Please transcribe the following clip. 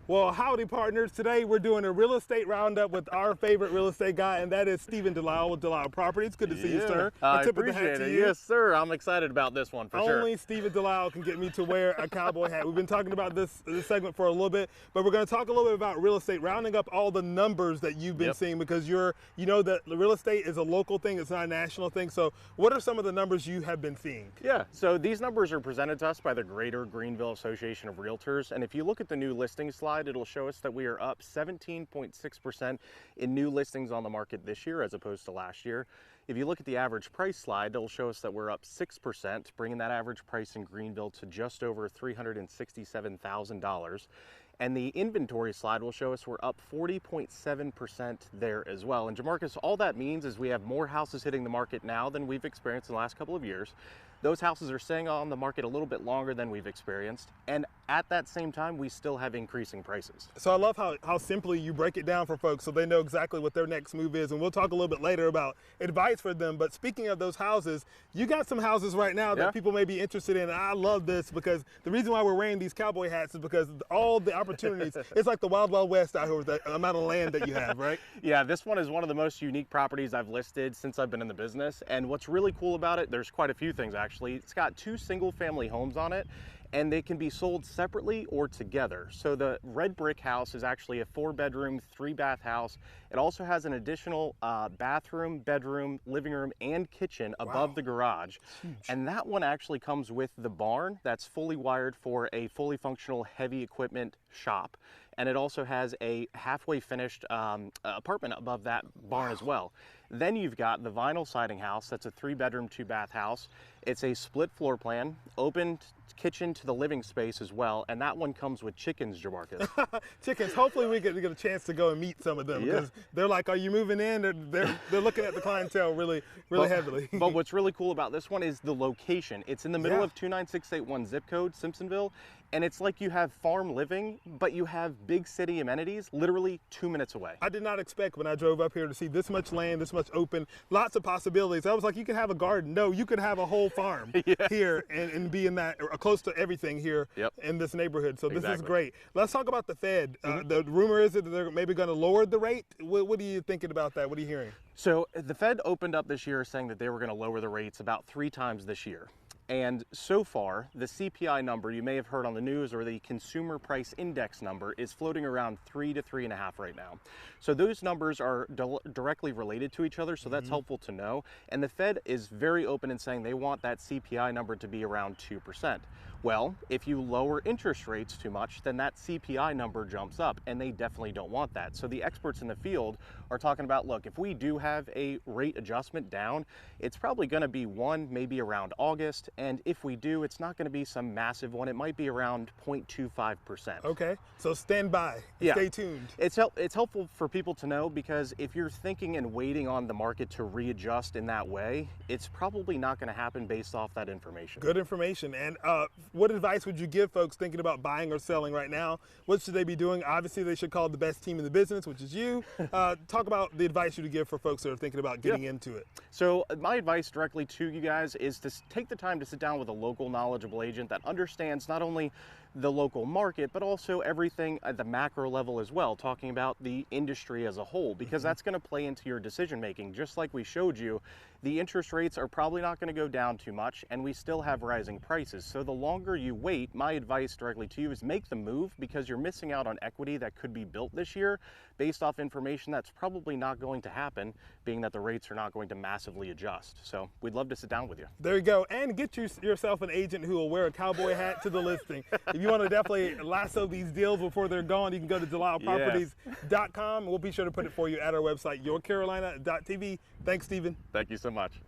Well, howdy partners. Today we're doing a real estate roundup with our favorite real estate guy, and that is Stephen Delisle with Delisle Properties. Good to see you, sir. I appreciate it. Yes, sir. I'm excited about this one for sure. Only Stephen Delisle can get me to wear a cowboy hat. We've been talking about this segment for a little bit, but we're going to talk a little bit about real estate, rounding up all the numbers that you've been seeing, because you know that the real estate is a local thing, it's not a national thing. So what are some of the numbers you have been seeing? Yeah, so these numbers are presented to us by the Greater Greenville Association of Realtors, and if you look at the new listing slide, it'll show us that we are up 17.6% in new listings on the market this year as opposed to last year. If you look at the average price slide, it'll show us that we're up 6%, bringing that average price in Greenville to just over $367,000. And the inventory slide will show us we're up 40.7% there as well. And Jamarcus, all that means is we have more houses hitting the market now than we've experienced in the last couple of years. Those houses are staying on the market a little bit longer than we've experienced. And at that same time, we still have increasing prices. So I love how simply you break it down for folks so they know exactly what their next move is. And we'll talk a little bit later about advice for them. But speaking of those houses, you got some houses right now that people may be interested in. And I love this because the reason why we're wearing these cowboy hats is because all the opportunities, it's like the Wild Wild West out here with the amount of land that you have, right? Yeah, this one is one of the most unique properties I've listed since I've been in the business. And what's really cool about it, there's quite a few things actually. It's got 2 single-family homes on it, and they can be sold separately or together. So the red brick house is actually a 4-bedroom, 3-bath house. It also has an additional bathroom, bedroom, living room, and kitchen above the garage. And that one actually comes with the barn that's fully wired for a fully functional heavy equipment shop. And it also has a halfway finished apartment above that barn as well. Then you've got the vinyl siding house. That's a 3-bedroom, 2-bath house. It's a split floor plan, open kitchen to the living space as well, and that one comes with chickens, Jamarcus. Chickens. Hopefully we get a chance to go and meet some of them, because they're like, "Are you moving in?" They're looking at the clientele really heavily. But what's really cool about this one is the location. It's in the middle of 29681 zip code, Simpsonville, and it's like you have farm living, but you have big city amenities literally 2 minutes away. I did not expect when I drove up here to see this much land, this much open, lots of possibilities. I was like, you could have a garden. No, you could have a whole farm here and be in that, or close to everything here in this neighborhood. So this is great. Let's talk about the Fed. The rumor is that they're maybe going to lower the rate. What are you thinking about that? What are you hearing? So the Fed opened up this year saying that they were going to lower the rates about 3 times this year. And so far, the CPI number you may have heard on the news, or the consumer price index number, is floating around 3 to 3.5 right now. So those numbers are directly related to each other, so that's helpful to know. And the Fed is very open in saying they want that CPI number to be around 2%. Well, if you lower interest rates too much, then that CPI number jumps up, and they definitely don't want that. So the experts in the field are talking about, look, if we do have a rate adjustment down, it's probably going to be one, maybe around August. And if we do, it's not going to be some massive one. It might be around 0.25%. Okay, so stand by. Stay tuned. It's helpful for people to know, because if you're thinking and waiting on the market to readjust in that way, it's probably not going to happen based off that information. Good information. And what advice would you give folks thinking about buying or selling right now? What should they be doing? Obviously, they should call the best team in the business, which is you. Talk about the advice you would give for folks that are thinking about getting into it. So my advice directly to you guys is to take the time to sit down with a local knowledgeable agent that understands not only the local market, but also everything at the macro level as well, talking about the industry as a whole, because that's going to play into your decision making. Just like we showed you, the interest rates are probably not going to go down too much, and we still have rising prices. So the longer you wait, my advice directly to you is make the move, because you're missing out on equity that could be built this year based off information that's probably not going to happen, being that the rates are not going to massively adjust. So we'd love to sit down with you. There you go. And get yourself an agent who will wear a cowboy hat to the listing. If you want to definitely lasso these deals before they're gone, you can go to DelisleProperties.com. We'll be sure to put it for you at our website, yourcarolina.tv. Thanks, Stephen. Thank you so much.